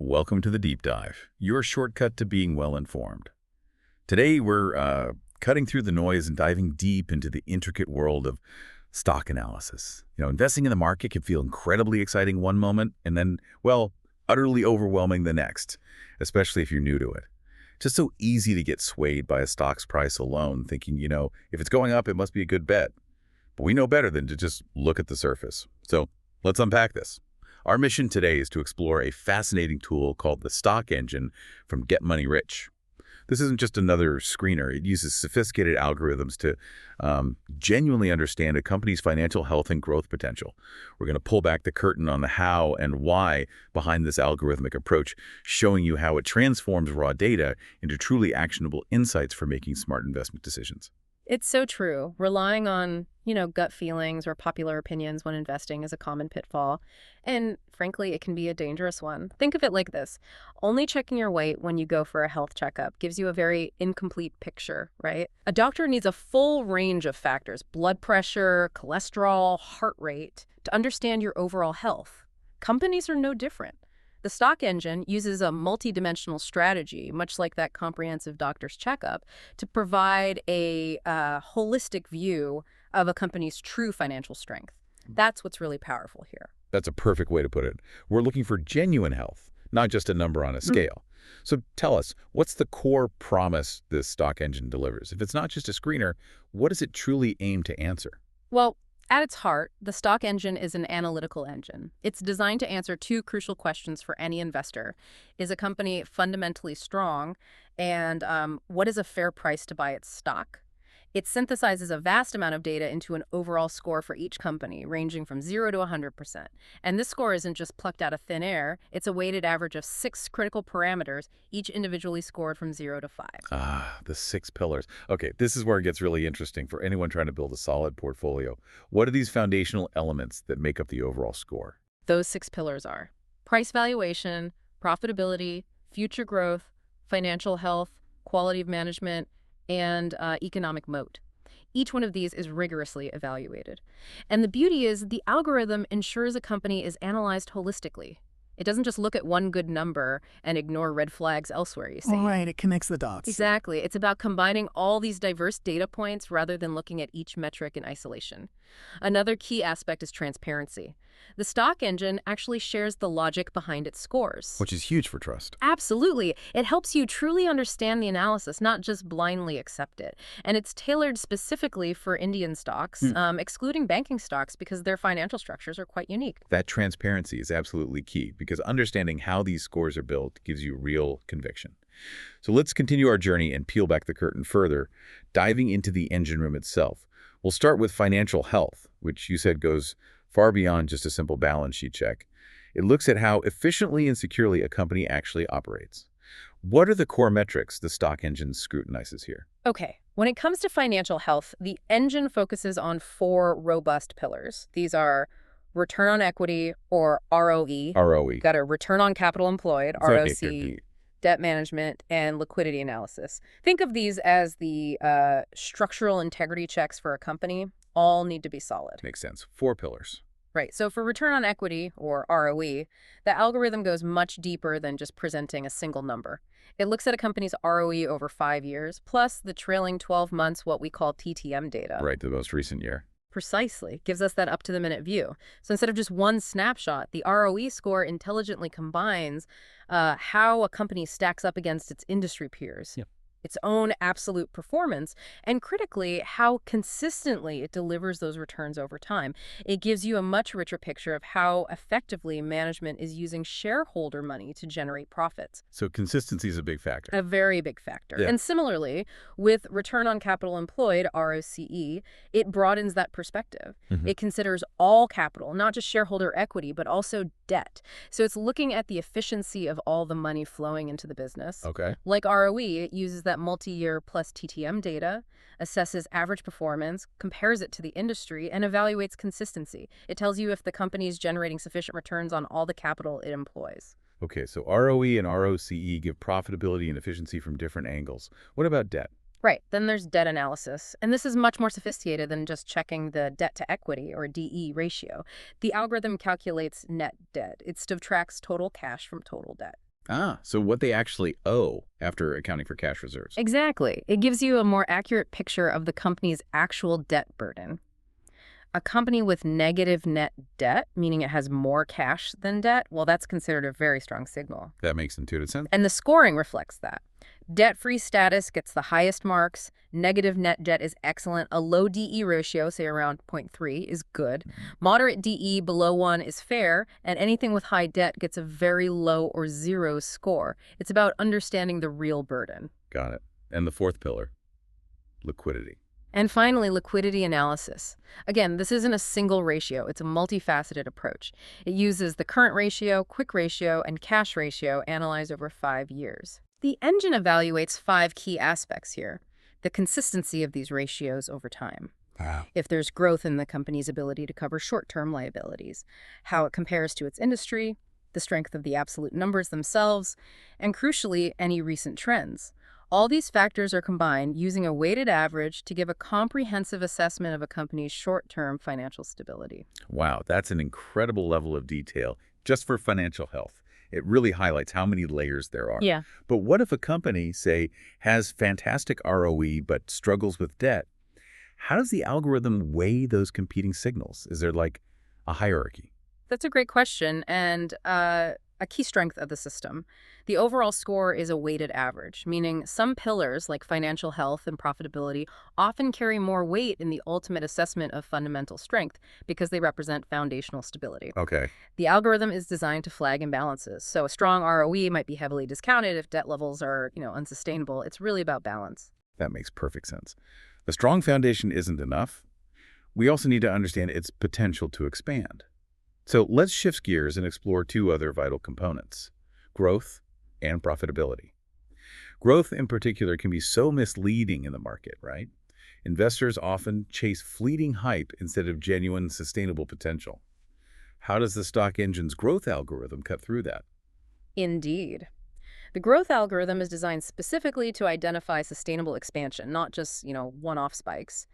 Welcome to the Deep Dive, your shortcut to being well-informed. Today, we're cutting through the noise and diving deep into the intricate world of stock analysis. Investing in the market can feel incredibly exciting one moment and then, well, utterly overwhelming the next, especially if you're new to it. It's just so easy to get swayed by a stock's price alone, thinking, if it's going up, it must be a good bet. But we know better than to just look at the surface. So let's unpack this. Our mission today is to explore a fascinating tool called the Stock Engine from GetMoneyRich. This isn't just another screener. It uses sophisticated algorithms to genuinely understand a company's financial health and growth potential. We're going to pull back the curtain on the how and why behind this algorithmic approach, showing you how it transforms raw data into truly actionable insights for making smart investment decisions. It's so true. Relying on, gut feelings or popular opinions when investing is a common pitfall. And frankly, it can be a dangerous one. Think of it like this. Only checking your weight when you go for a health checkup gives you a very incomplete picture, right? A doctor needs a full range of factors, blood pressure, cholesterol, heart rate, to understand your overall health. Companies are no different. The Stock Engine uses a multidimensional strategy, much like that comprehensive doctor's checkup, to provide a holistic view of a company's true financial strength. That's what's really powerful here. That's a perfect way to put it. We're looking for genuine health, not just a number on a scale. So tell us, what's the core promise this Stock Engine delivers? If it's not just a screener, what does it truly aim to answer? Well, at its heart, the Stock Engine is an analytical engine. It's designed to answer two crucial questions for any investor. Is a company fundamentally strong? And what is a fair price to buy its stock? It synthesizes a vast amount of data into an overall score for each company, ranging from 0 to 100%. And this score isn't just plucked out of thin air. It's a weighted average of 6 critical parameters, each individually scored from 0 to 5. The 6 pillars. Okay, this is where it gets really interesting for anyone trying to build a solid portfolio. What are these foundational elements that make up the overall score? Those 6 pillars are price valuation, profitability, future growth, financial health, quality of management, and economic moat. Each one of these is rigorously evaluated. And the beauty is the algorithm ensures a company is analyzed holistically. It doesn't just look at one good number and ignore red flags elsewhere, you see. All right, it connects the dots. Exactly. It's about combining all these diverse data points rather than looking at each metric in isolation. Another key aspect is transparency. The Stock Engine actually shares the logic behind its scores. Which is huge for trust. Absolutely. It helps you truly understand the analysis, not just blindly accept it. And it's tailored specifically for Indian stocks, excluding banking stocks because their financial structures are quite unique. That transparency is absolutely key because understanding how these scores are built gives you real conviction. So let's continue our journey and peel back the curtain further, diving into the engine room itself. We'll start with financial health, which you said goes far beyond just a simple balance sheet check. It looks at how efficiently and securely a company actually operates. What are the core metrics the Stock Engine scrutinizes here? Okay, when it comes to financial health, the engine focuses on 4 robust pillars. These are return on equity, or ROE. ROE. Got a return on capital employed, ROCE, debt management, and liquidity analysis. Think of these as the structural integrity checks for a company. All need to be solid. Makes sense. 4 pillars. Right. So for return on equity, or ROE, the algorithm goes much deeper than just presenting a single number. It looks at a company's ROE over 5 years, plus the trailing 12 months, what we call TTM data. Right, the most recent year. Precisely. Gives us that up-to-the-minute view. So instead of just one snapshot, the ROE score intelligently combines how a company stacks up against its industry peers. Yep. Its own absolute performance, and critically, how consistently it delivers those returns over time. It gives you a much richer picture of how effectively management is using shareholder money to generate profits. So consistency is a big factor. A very big factor. Yeah. And similarly, with return on capital employed, ROCE, it broadens that perspective. It considers all capital, not just shareholder equity, but also debt. So it's looking at the efficiency of all the money flowing into the business. Okay. Like ROE, it uses that multi-year plus TTM data, assesses average performance, compares it to the industry, and evaluates consistency. It tells you if the company is generating sufficient returns on all the capital it employs. Okay, so ROE and ROCE give profitability and efficiency from different angles. What about debt? Right. Then there's debt analysis. And this is much more sophisticated than just checking the debt to equity, or DE ratio. The algorithm calculates net debt. It subtracts total cash from total debt. So what they actually owe after accounting for cash reserves. Exactly. It gives you a more accurate picture of the company's actual debt burden. A company with negative net debt, meaning it has more cash than debt, well, that's considered a very strong signal. That makes intuitive sense. And the scoring reflects that. Debt-free status gets the highest marks. Negative net debt is excellent. A low DE ratio, say around 0.3, is good. Moderate DE below 1 is fair. And anything with high debt gets a very low or 0 score. It's about understanding the real burden. Got it. And the fourth pillar, liquidity. And finally, liquidity analysis. Again, this isn't a single ratio. It's a multifaceted approach. It uses the current ratio, quick ratio, and cash ratio analyzed over 5 years. The engine evaluates 5 key aspects here. The consistency of these ratios over time. Wow. If there's growth in the company's ability to cover short-term liabilities, how it compares to its industry, the strength of the absolute numbers themselves, and crucially, any recent trends. All these factors are combined using a weighted average to give a comprehensive assessment of a company's short-term financial stability. Wow, that's an incredible level of detail just for financial health. It really highlights how many layers there are. Yeah. But what if a company, say, has fantastic ROE but struggles with debt? How does the algorithm weigh those competing signals? Is there like a hierarchy? That's a great question, and a key strength of the system. The overall score is a weighted average, meaning some pillars like financial health and profitability often carry more weight in the ultimate assessment of fundamental strength because they represent foundational stability. Okay. The algorithm is designed to flag imbalances, so a strong ROE might be heavily discounted if debt levels are, unsustainable. It's really about balance. That makes perfect sense. A strong foundation isn't enough. We also need to understand its potential to expand. So let's shift gears and explore 2 other vital components, growth and profitability. Growth in particular can be so misleading in the market, right? Investors often chase fleeting hype instead of genuine sustainable potential. How does the stock engine's growth algorithm cut through that? Indeed. The growth algorithm is designed specifically to identify sustainable expansion, not just, one-off spikes.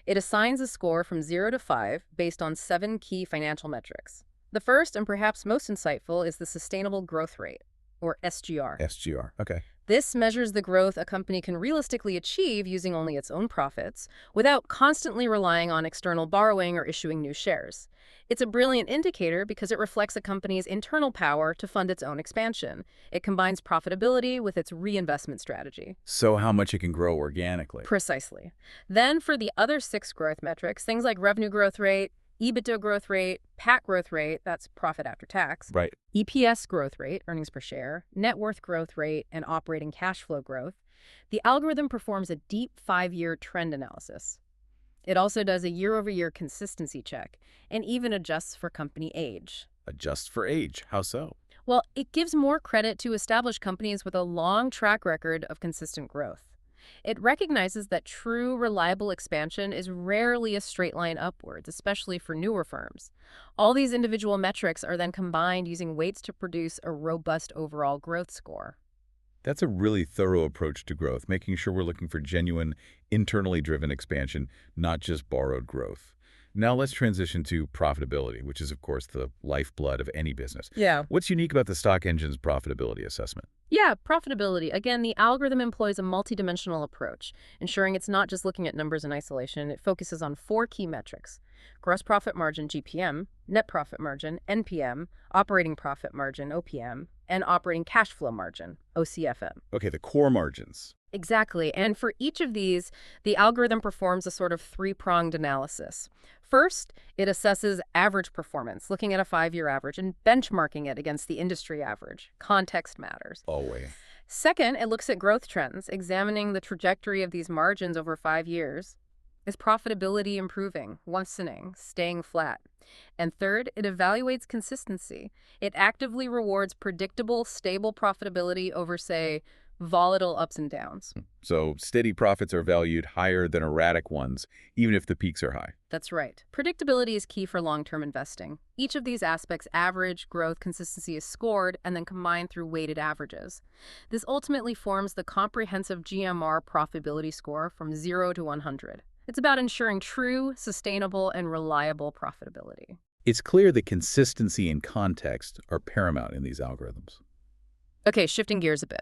It assigns a score from 0 to 5 based on 7 key financial metrics. The first and perhaps most insightful is the sustainable growth rate, or SGR. SGR, okay. This measures the growth a company can realistically achieve using only its own profits without constantly relying on external borrowing or issuing new shares. It's a brilliant indicator because it reflects a company's internal power to fund its own expansion. It combines profitability with its reinvestment strategy. So how much it can grow organically. Precisely. Then for the other 6 growth metrics, things like revenue growth rate, EBITDA growth rate, PAT growth rate, that's profit after tax, Right. EPS growth rate, earnings per share, net worth growth rate, and operating cash flow growth, the algorithm performs a deep 5-year trend analysis. It also does a year-over-year consistency check and even adjusts for company age. Adjust for age. How so? Well, it gives more credit to established companies with a long track record of consistent growth. It recognizes that true, reliable expansion is rarely a straight line upwards, especially for newer firms. All these individual metrics are then combined using weights to produce a robust overall growth score. That's a really thorough approach to growth, making sure we're looking for genuine, internally driven expansion, not just borrowed growth. Now let's transition to profitability, which is, of course, the lifeblood of any business. Yeah. What's unique about the stock engine's profitability assessment? Yeah, profitability. Again, the algorithm employs a multidimensional approach, ensuring it's not just looking at numbers in isolation. It focuses on 4 key metrics: gross profit margin, GPM, net profit margin, NPM, operating profit margin, OPM, and operating cash flow margin, OCFM. Okay, the core margins. Exactly. And for each of these, the algorithm performs a sort of 3-pronged analysis. First, it assesses average performance, looking at a 5-year average and benchmarking it against the industry average. Context matters. Always. Second, it looks at growth trends, examining the trajectory of these margins over 5 years. Is profitability improving, worsening, staying flat? And third, it evaluates consistency. It actively rewards predictable, stable profitability over, say, volatile ups and downs. So steady profits are valued higher than erratic ones, even if the peaks are high. That's right. Predictability is key for long-term investing. Each of these aspects, average, growth, consistency, is scored and then combined through weighted averages. This ultimately forms the comprehensive GMR profitability score from 0 to 100. It's about ensuring true, sustainable, and reliable profitability. It's clear that consistency and context are paramount in these algorithms. Okay, shifting gears a bit.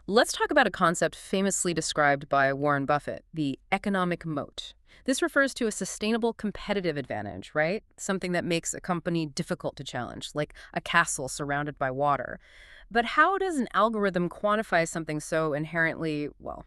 Let's talk about a concept famously described by Warren Buffett, the economic moat. This refers to a sustainable competitive advantage, right? Something that makes a company difficult to challenge, like a castle surrounded by water. But how does an algorithm quantify something so inherently, well,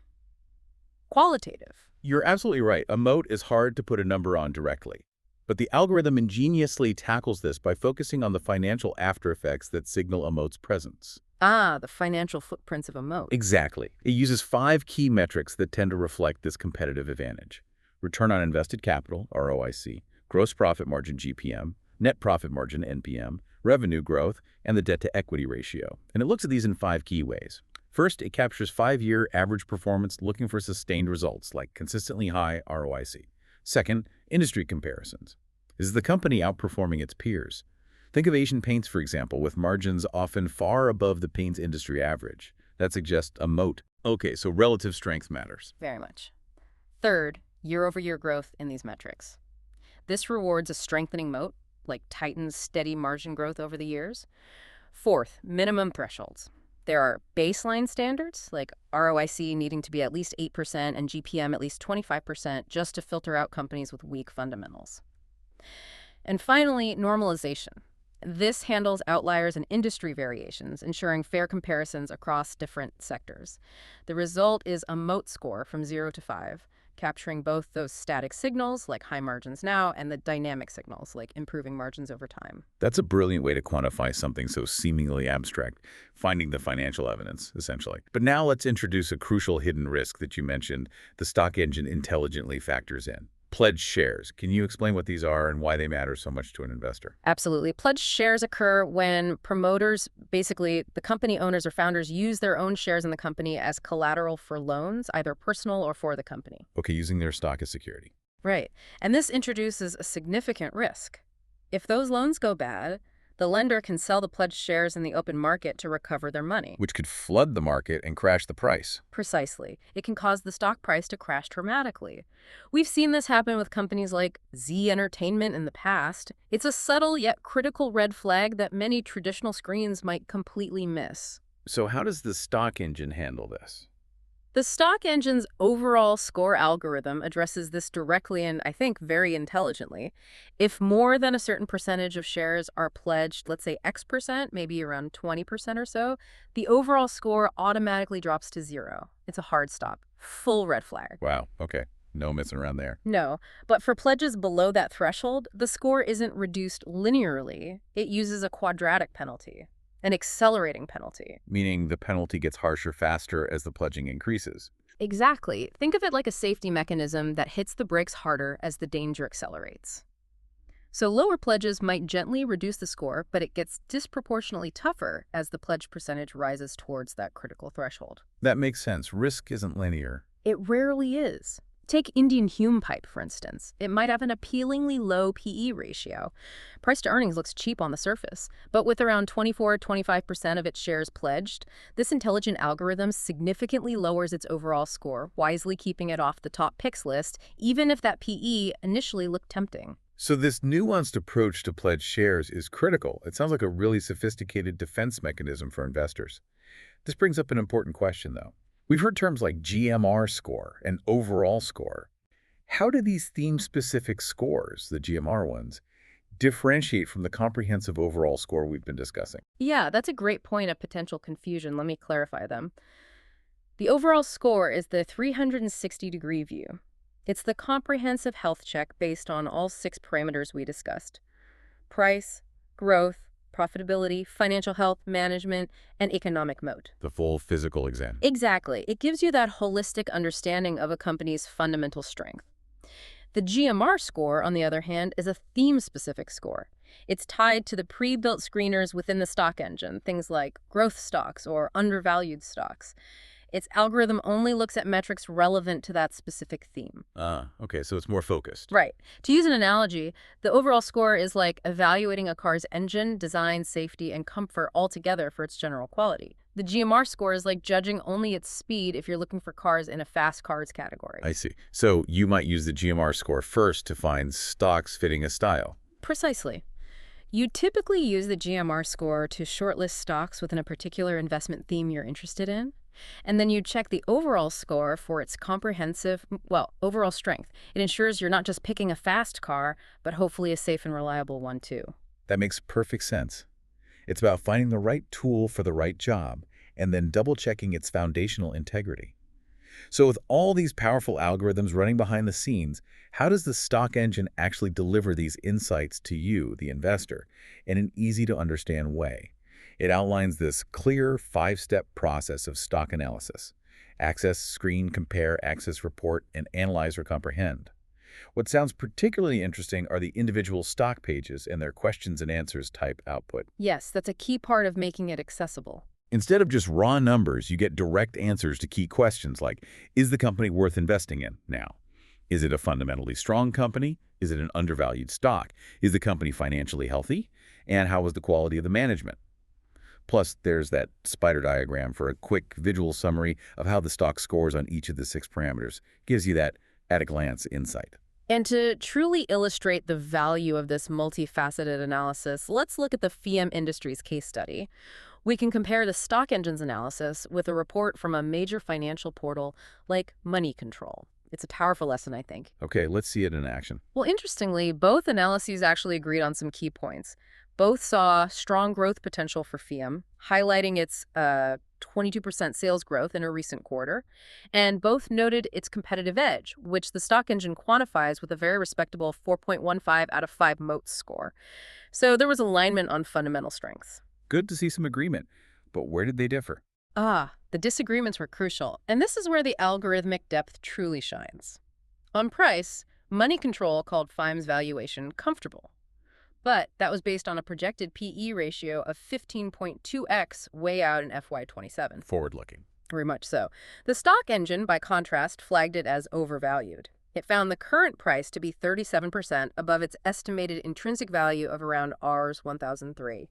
qualitative? You're absolutely right. A moat is hard to put a number on directly. But the algorithm ingeniously tackles this by focusing on the financial aftereffects that signal a moat's presence. Ah, the financial footprints of a moat. Exactly. It uses 5 key metrics that tend to reflect this competitive advantage: return on invested capital, ROIC, gross profit margin, GPM, net profit margin, NPM, revenue growth, and the debt-to-equity ratio. And it looks at these in 5 key ways. First, it captures 5-year average performance looking for sustained results like consistently high ROIC. Second, industry comparisons. Is the company outperforming its peers? Think of Asian paints, for example, with margins often far above the paint's industry average. That suggests a moat. Okay, so relative strength matters. Very much. Third, year-over-year growth in these metrics. This rewards a strengthening moat, like Titan's steady margin growth over the years. Fourth, minimum thresholds. There are baseline standards, like ROIC needing to be at least 8% and GPM at least 25% just to filter out companies with weak fundamentals. And finally, normalization. This handles outliers and industry variations, ensuring fair comparisons across different sectors. The result is a moat score from 0 to 5, capturing both those static signals, like high margins now, and the dynamic signals, like improving margins over time. That's a brilliant way to quantify something so seemingly abstract, finding the financial evidence, essentially. But now let's introduce a crucial hidden risk that you mentioned the stock engine intelligently factors in. Pledged shares. Can you explain what these are and why they matter so much to an investor? Absolutely. Pledged shares occur when promoters, basically the company owners or founders, use their own shares in the company as collateral for loans, either personal or for the company. Okay, using their stock as security. Right. And this introduces a significant risk. If those loans go bad, the lender can sell the pledged shares in the open market to recover their money. Which could flood the market and crash the price. Precisely. It can cause the stock price to crash dramatically. We've seen this happen with companies like Z Entertainment in the past. It's a subtle yet critical red flag that many traditional screens might completely miss. So how does the stock engine handle this? The stock engine's overall score algorithm addresses this directly and, I think, very intelligently. If more than a certain percentage of shares are pledged, let's say X%, maybe around 20% or so, the overall score automatically drops to 0. It's a hard stop. Full red flag. Wow, okay. No messing around there. No, but for pledges below that threshold, the score isn't reduced linearly. It uses a quadratic penalty. An accelerating penalty. Meaning the penalty gets harsher faster as the pledging increases. Exactly. Think of it like a safety mechanism that hits the brakes harder as the danger accelerates. So lower pledges might gently reduce the score, but it gets disproportionately tougher as the pledge percentage rises towards that critical threshold. That makes sense. Risk isn't linear. It rarely is. Take Indian Hume Pipe, for instance. It might have an appealingly low PE ratio. Price to earnings looks cheap on the surface, but with around 24–25% of its shares pledged, this intelligent algorithm significantly lowers its overall score, wisely keeping it off the top picks list, even if that PE initially looked tempting. So this nuanced approach to pledged shares is critical. It sounds like a really sophisticated defense mechanism for investors. This brings up an important question, though. We've heard terms like GMR score and overall score. How do these theme-specific scores, the GMR ones, differentiate from the comprehensive overall score we've been discussing? Yeah, that's a great point of potential confusion. Let me clarify them. The overall score is the 360-degree view. It's the comprehensive health check based on all 6 parameters we discussed: price, growth, profitability, financial health, management, and economic moat. The full physical exam. Exactly. It gives you that holistic understanding of a company's fundamental strength. The GMR score, on the other hand, is a theme-specific score. It's tied to the pre-built screeners within the stock engine, things like growth stocks or undervalued stocks. Its algorithm only looks at metrics relevant to that specific theme. Okay, so it's more focused. Right. To use an analogy, the overall score is like evaluating a car's engine, design, safety, and comfort all together for its general quality. The GMR score is like judging only its speed if you're looking for cars in a fast cars category. I see. So you might use the GMR score first to find stocks fitting a style. Precisely. You typically use the GMR score to shortlist stocks within a particular investment theme you're interested in. And then you check the overall score for its comprehensive, well, overall strength. It ensures you're not just picking a fast car, but hopefully a safe and reliable one too. That makes perfect sense. It's about finding the right tool for the right job and then double-checking its foundational integrity. So with all these powerful algorithms running behind the scenes, how does the stock engine actually deliver these insights to you, the investor, in an easy-to-understand way? It outlines this clear 5-step process of stock analysis: access, screen, compare, access, report, and analyze or comprehend. What sounds particularly interesting are the individual stock pages and their questions and answers type output. Yes, that's a key part of making it accessible. Instead of just raw numbers, you get direct answers to key questions like, is the company worth investing in now? Is it a fundamentally strong company? Is it an undervalued stock? Is the company financially healthy? And how is the quality of the management? Plus, there's that spider diagram for a quick visual summary of how the stock scores on each of the 6 parameters. Gives you that at-a-glance insight. And to truly illustrate the value of this multifaceted analysis, let's look at the Fiem Industries case study. We can compare the stock engine's analysis with a report from a major financial portal like Money Control. It's a powerful lesson, I think. Okay, let's see it in action. Well, interestingly, both analyses actually agreed on some key points. Both saw strong growth potential for Fiem, highlighting its 22% sales growth in a recent quarter, and both noted its competitive edge, which the stock engine quantifies with a very respectable 4.15 out of 5 Moat score. So there was alignment on fundamental strengths. Good to see some agreement, but where did they differ? The disagreements were crucial, and this is where the algorithmic depth truly shines. On price, Money Control called Fiem's valuation comfortable. But that was based on a projected PE ratio of 15.2x way out in FY27. Forward-looking. Very much so. The stock engine, by contrast, flagged it as overvalued. It found the current price to be 37% above its estimated intrinsic value of around Rs 1003.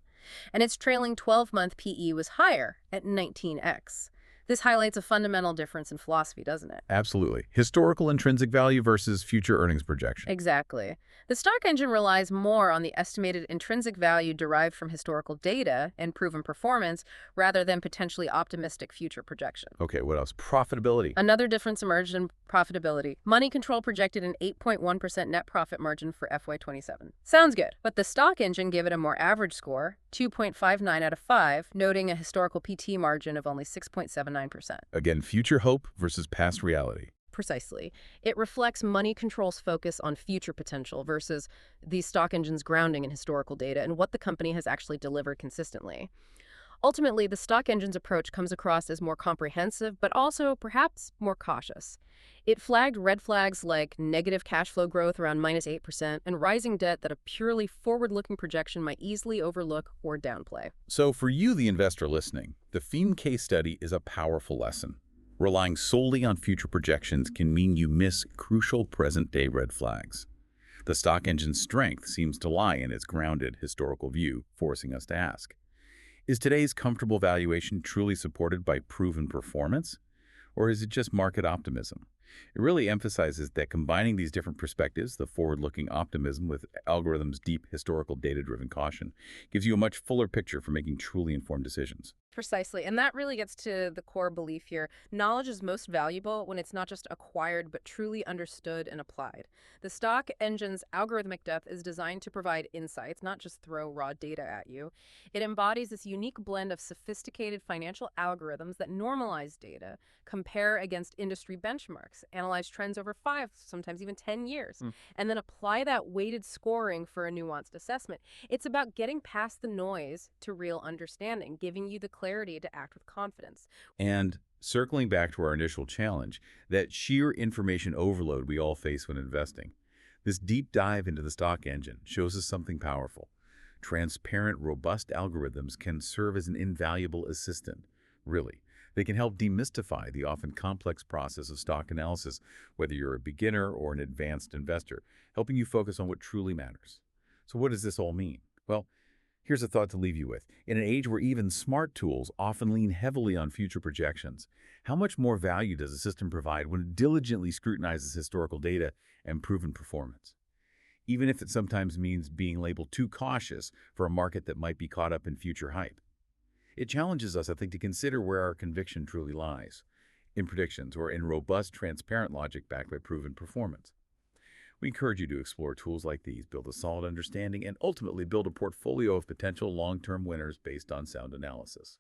And its trailing 12-month PE was higher at 19x. This highlights a fundamental difference in philosophy, doesn't it? Absolutely. Historical intrinsic value versus future earnings projection. Exactly. The stock engine relies more on the estimated intrinsic value derived from historical data and proven performance rather than potentially optimistic future projection. Okay, what else? Profitability. Another difference emerged in profitability. Money Control projected an 8.1% net profit margin for FY27. Sounds good, but the stock engine gave it a more average score, 2.59 out of 5, noting a historical PT margin of only 6.79%. Again, future hope versus past reality. Precisely. It reflects Money Control's focus on future potential versus the stock engine's grounding in historical data and what the company has actually delivered consistently. Ultimately, the stock engine's approach comes across as more comprehensive, but also perhaps more cautious. It flagged red flags like negative cash flow growth around -8% and rising debt that a purely forward-looking projection might easily overlook or downplay. So for you, the investor listening, the Fiem case study is a powerful lesson. Relying solely on future projections can mean you miss crucial present-day red flags. The stock engine's strength seems to lie in its grounded historical view, forcing us to ask, is today's comfortable valuation truly supported by proven performance? Or is it just market optimism? It really emphasizes that combining these different perspectives, the forward-looking optimism with algorithms' deep historical data-driven caution, gives you a much fuller picture for making truly informed decisions. Precisely, and that really gets to the core belief here. Knowledge is most valuable when it's not just acquired, but truly understood and applied. The stock engine's algorithmic depth is designed to provide insights, not just throw raw data at you. It embodies this unique blend of sophisticated financial algorithms that normalize data, compare against industry benchmarks, analyze trends over 5, sometimes even 10 years, and then apply that weighted scoring for a nuanced assessment. It's about getting past the noise to real understanding, giving you the clarity to act with confidence. And circling back to our initial challenge, that sheer information overload we all face when investing. This deep dive into the stock engine shows us something powerful. Transparent, robust algorithms can serve as an invaluable assistant. Really, they can help demystify the often complex process of stock analysis, whether you're a beginner or an advanced investor, helping you focus on what truly matters. So what does this all mean? Well, here's a thought to leave you with. In an age where even smart tools often lean heavily on future projections, how much more value does a system provide when it diligently scrutinizes historical data and proven performance? even if it sometimes means being labeled too cautious for a market that might be caught up in future hype. It challenges us, I think, to consider where our conviction truly lies, in predictions or in robust, transparent logic backed by proven performance. We encourage you to explore tools like these, build a solid understanding, and ultimately build a portfolio of potential long-term winners based on sound analysis.